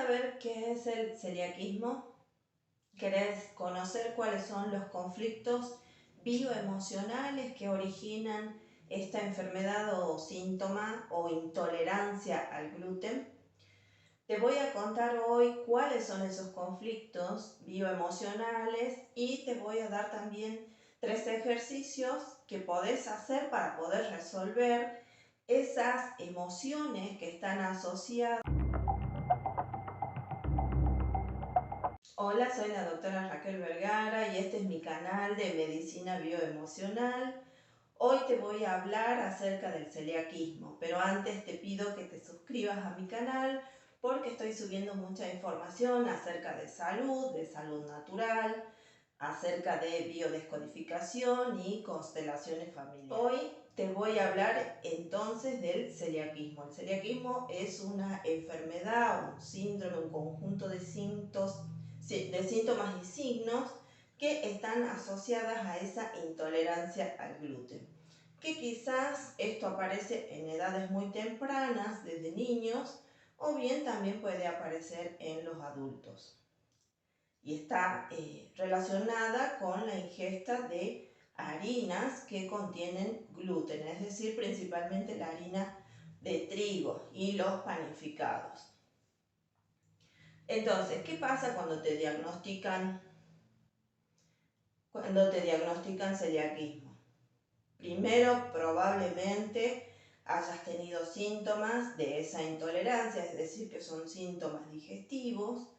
saber qué es el celiaquismo? ¿Querés conocer cuáles son los conflictos bioemocionales que originan esta enfermedad o síntoma o intolerancia al gluten? Te voy a contar hoy cuáles son esos conflictos bioemocionales y te voy a dar también 3 ejercicios que podés hacer para poder resolver esas emociones que están asociadas. Hola, soy la doctora Raquel Vergara y este es mi canal de medicina bioemocional. Hoy te voy a hablar acerca del celiaquismo, pero antes te pido que te suscribas a mi canal porque estoy subiendo mucha información acerca de salud natural, acerca de biodescodificación y constelaciones familiares. Hoy te voy a hablar entonces del celiaquismo. El celiaquismo es una enfermedad, un síndrome, un conjunto de síntomas y signos que están asociadas a esa intolerancia al gluten. Que quizás esto aparece en edades muy tempranas, desde niños, o bien también puede aparecer en los adultos. Y está relacionada con la ingesta de harinas que contienen gluten, es decir, principalmente la harina de trigo y los panificados. Entonces, ¿qué pasa cuando te diagnostican celiaquismo? Primero, probablemente hayas tenido síntomas de esa intolerancia, es decir, que son síntomas digestivos,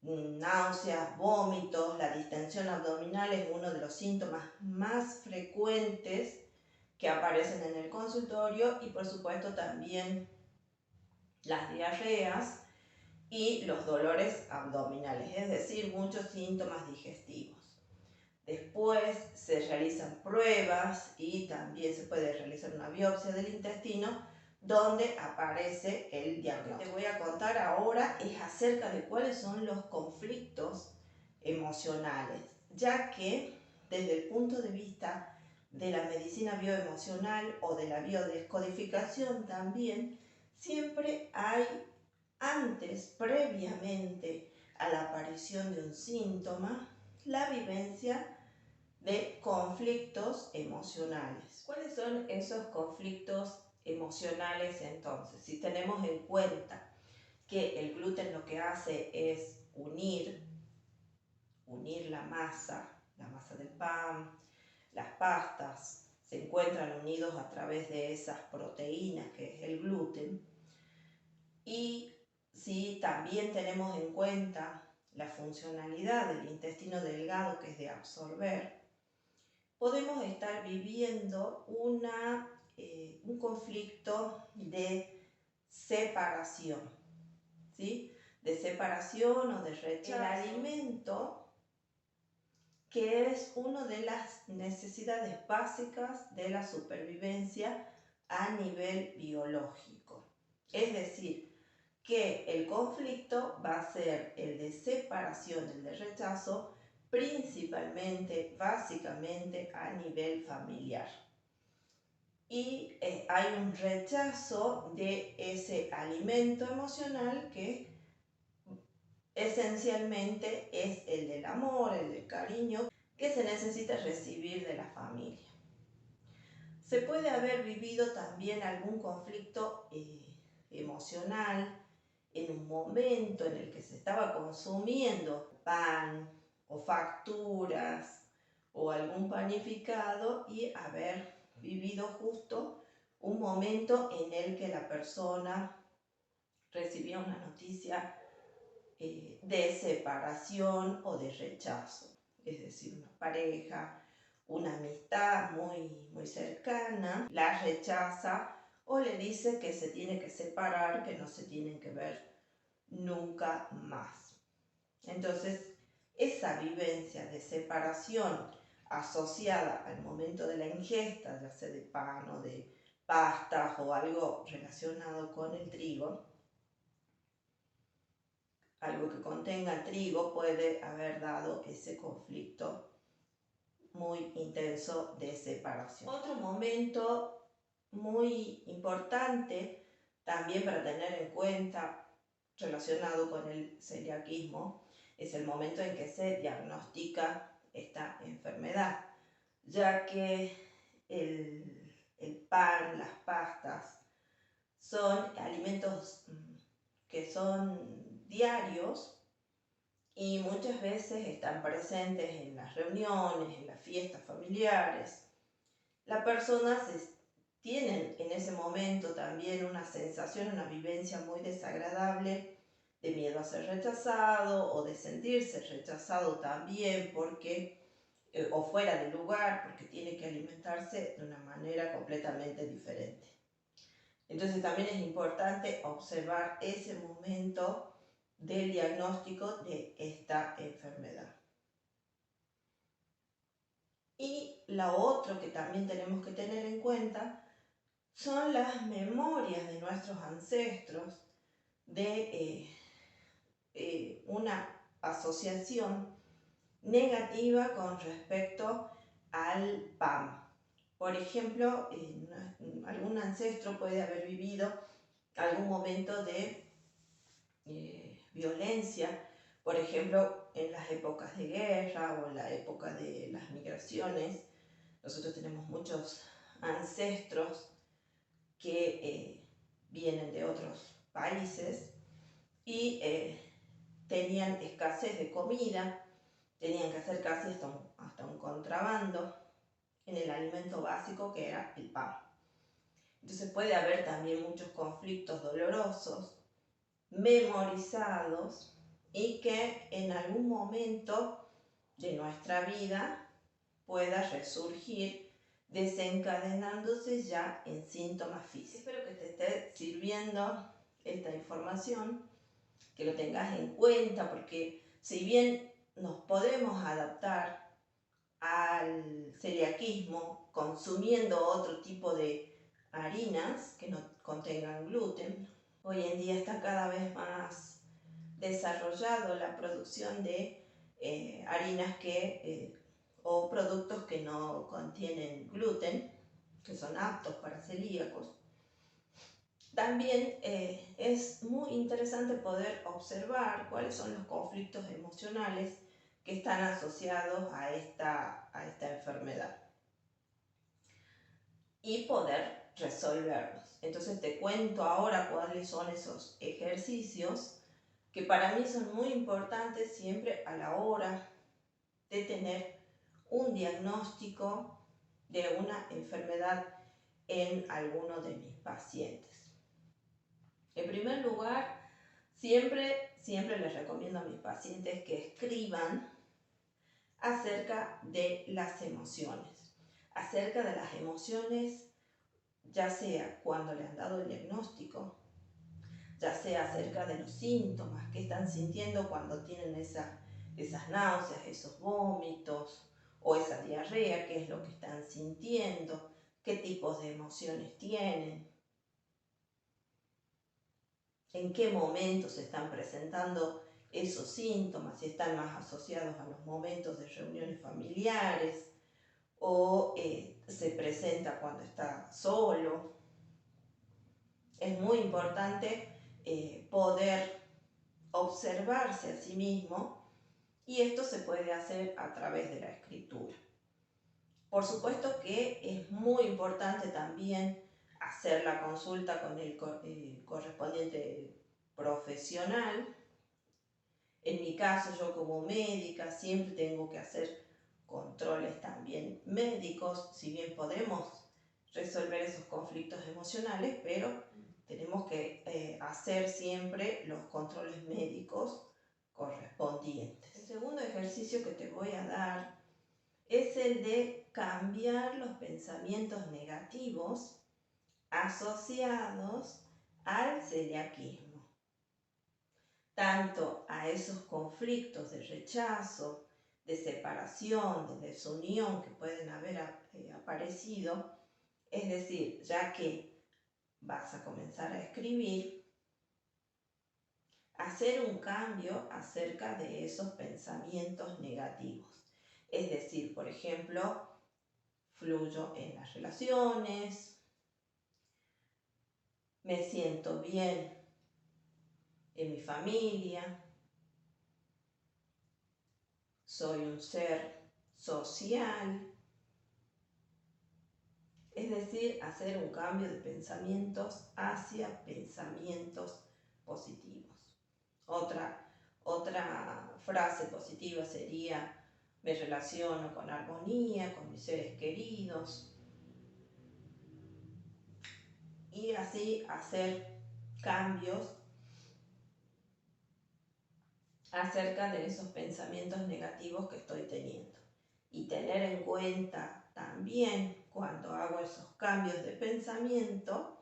náuseas, vómitos, la distensión abdominal es uno de los síntomas más frecuentes que aparecen en el consultorio y por supuesto también las diarreas y los dolores abdominales, es decir, muchos síntomas digestivos. Después se realizan pruebas y también se puede realizar una biopsia del intestino donde aparece el diagnóstico. Lo que te voy a contar ahora es acerca de cuáles son los conflictos emocionales, ya que desde el punto de vista de la medicina bioemocional o de la biodescodificación también, siempre hay previamente a la aparición de un síntoma, la vivencia de conflictos emocionales. ¿Cuáles son esos conflictos emocionales entonces? Si tenemos en cuenta que el gluten lo que hace es unir la masa del pan, las pastas, se encuentran unidos a través de esas proteínas que es el gluten. Y si también tenemos en cuenta la funcionalidad del intestino delgado, que es de absorber, podemos estar viviendo un conflicto de separación, ¿sí? De separación o de rechazo. El alimento, que es una de las necesidades básicas de la supervivencia a nivel biológico. Es decir, que el conflicto va a ser el de separación, el de rechazo, principalmente, básicamente a nivel familiar. Y hay un rechazo de ese alimento emocional que esencialmente es el del amor, el del cariño, que se necesita recibir de la familia. Se puede haber vivido también algún conflicto emocional en un momento en el que se estaba consumiendo pan o facturas o algún panificado y haber vivido justo un momento en el que la persona recibía una noticia de separación o de rechazo, es decir, una pareja, una amistad muy cercana, la rechaza o le dice que se tiene que separar, que no se tienen que ver nunca más. Entonces, esa vivencia de separación asociada al momento de la ingesta, ya sea de pan o de pastas o algo relacionado con el trigo, algo que contenga trigo, puede haber dado ese conflicto muy intenso de separación. Otro momento muy importante también para tener en cuenta relacionado con el celiaquismo es el momento en que se diagnostica esta enfermedad, ya que el pan, las pastas, son alimentos que son diarios y muchas veces están presentes en las reuniones, en las fiestas familiares. Las personas tienen en ese momento también una sensación, una vivencia muy desagradable de miedo a ser rechazado o de sentirse rechazado también porque o fuera de lugar porque tiene que alimentarse de una manera completamente diferente. Entonces también es importante observar ese momento del diagnóstico de esta enfermedad. Y lo otro que también tenemos que tener en cuenta son las memorias de nuestros ancestros de una asociación negativa con respecto al PAM. Por ejemplo, algún ancestro puede haber vivido algún momento de violencia, por ejemplo, en las épocas de guerra o en la época de las migraciones. Nosotros tenemos muchos ancestros que vienen de otros países y tenían escasez de comida, tenían que hacer casi hasta un contrabando en el alimento básico que era el pan. Entonces puede haber también muchos conflictos dolorosos, memorizados y que en algún momento de nuestra vida pueda resurgir desencadenándose ya en síntomas físicos. Espero que te esté sirviendo esta información, que lo tengas en cuenta, porque si bien nos podemos adaptar al celiaquismo consumiendo otro tipo de harinas que no contengan gluten, hoy en día está cada vez más desarrollado la producción de harinas o productos que no contienen gluten, que son aptos para celíacos. También es muy interesante poder observar cuáles son los conflictos emocionales que están asociados a esta enfermedad y poder resolverlos. Entonces te cuento ahora cuáles son esos ejercicios que para mí son muy importantes siempre a la hora de tener un diagnóstico de una enfermedad en alguno de mis pacientes. En primer lugar, siempre les recomiendo a mis pacientes que escriban acerca de las emociones, ya sea cuando le han dado el diagnóstico, ya sea acerca de los síntomas que están sintiendo cuando tienen esas náuseas, esos vómitos o esa diarrea, qué es lo que están sintiendo, qué tipos de emociones tienen, en qué momentos se están presentando esos síntomas, si están más asociados a los momentos de reuniones familiares o se presenta cuando está solo. Es muy importante poder observarse a sí mismo y esto se puede hacer a través de la escritura. Por supuesto que es muy importante también hacer la consulta con el correspondiente profesional. En mi caso, yo como médica siempre tengo que hacer controles también médicos, si bien podemos resolver esos conflictos emocionales, pero tenemos que hacer siempre los controles médicos correspondientes. El segundo ejercicio que te voy a dar es el de cambiar los pensamientos negativos asociados al celiaquismo, tanto a esos conflictos de rechazo, de separación, de desunión que pueden haber aparecido. Es decir, ya que vas a comenzar a escribir, hacer un cambio acerca de esos pensamientos negativos. Es decir, por ejemplo, fluyo en las relaciones, me siento bien en mi familia. Soy un ser social. Es decir, hacer un cambio de pensamientos hacia pensamientos positivos. Otra frase positiva sería: me relaciono con armonía, con mis seres queridos. Y así hacer cambios acerca de esos pensamientos negativos que estoy teniendo. Y tener en cuenta también, cuando hago esos cambios de pensamiento,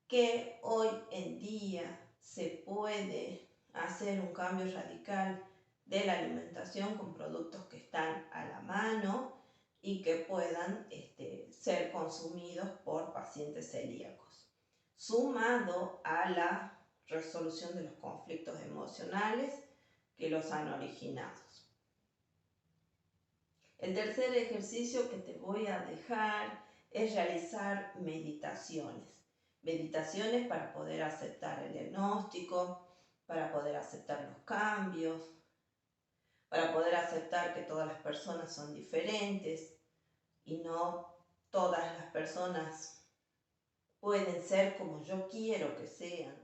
que hoy en día se puede hacer un cambio radical de la alimentación con productos que están a la mano y que puedan ser consumidos por pacientes celíacos, sumado a la resolución de los conflictos emocionales que los han originado. El tercer ejercicio que te voy a dejar es realizar meditaciones. Meditaciones para poder aceptar el diagnóstico, para poder aceptar los cambios, para poder aceptar que todas las personas son diferentes y no todas las personas pueden ser como yo quiero que sean.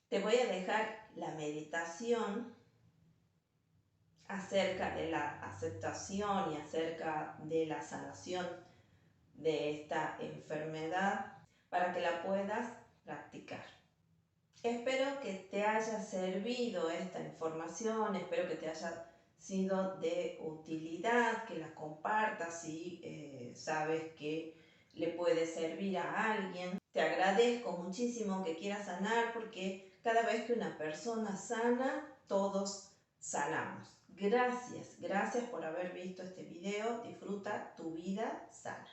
Te voy a dejar la meditación acerca de la aceptación y acerca de la sanación de esta enfermedad para que la puedas practicar. Espero que te haya servido esta información, espero que te haya sido de utilidad, que la compartas si sabes que le puede servir a alguien. Te agradezco muchísimo que quieras sanar, porque cada vez que una persona sana, todos sanamos. Gracias por haber visto este video. Disfruta tu vida sana.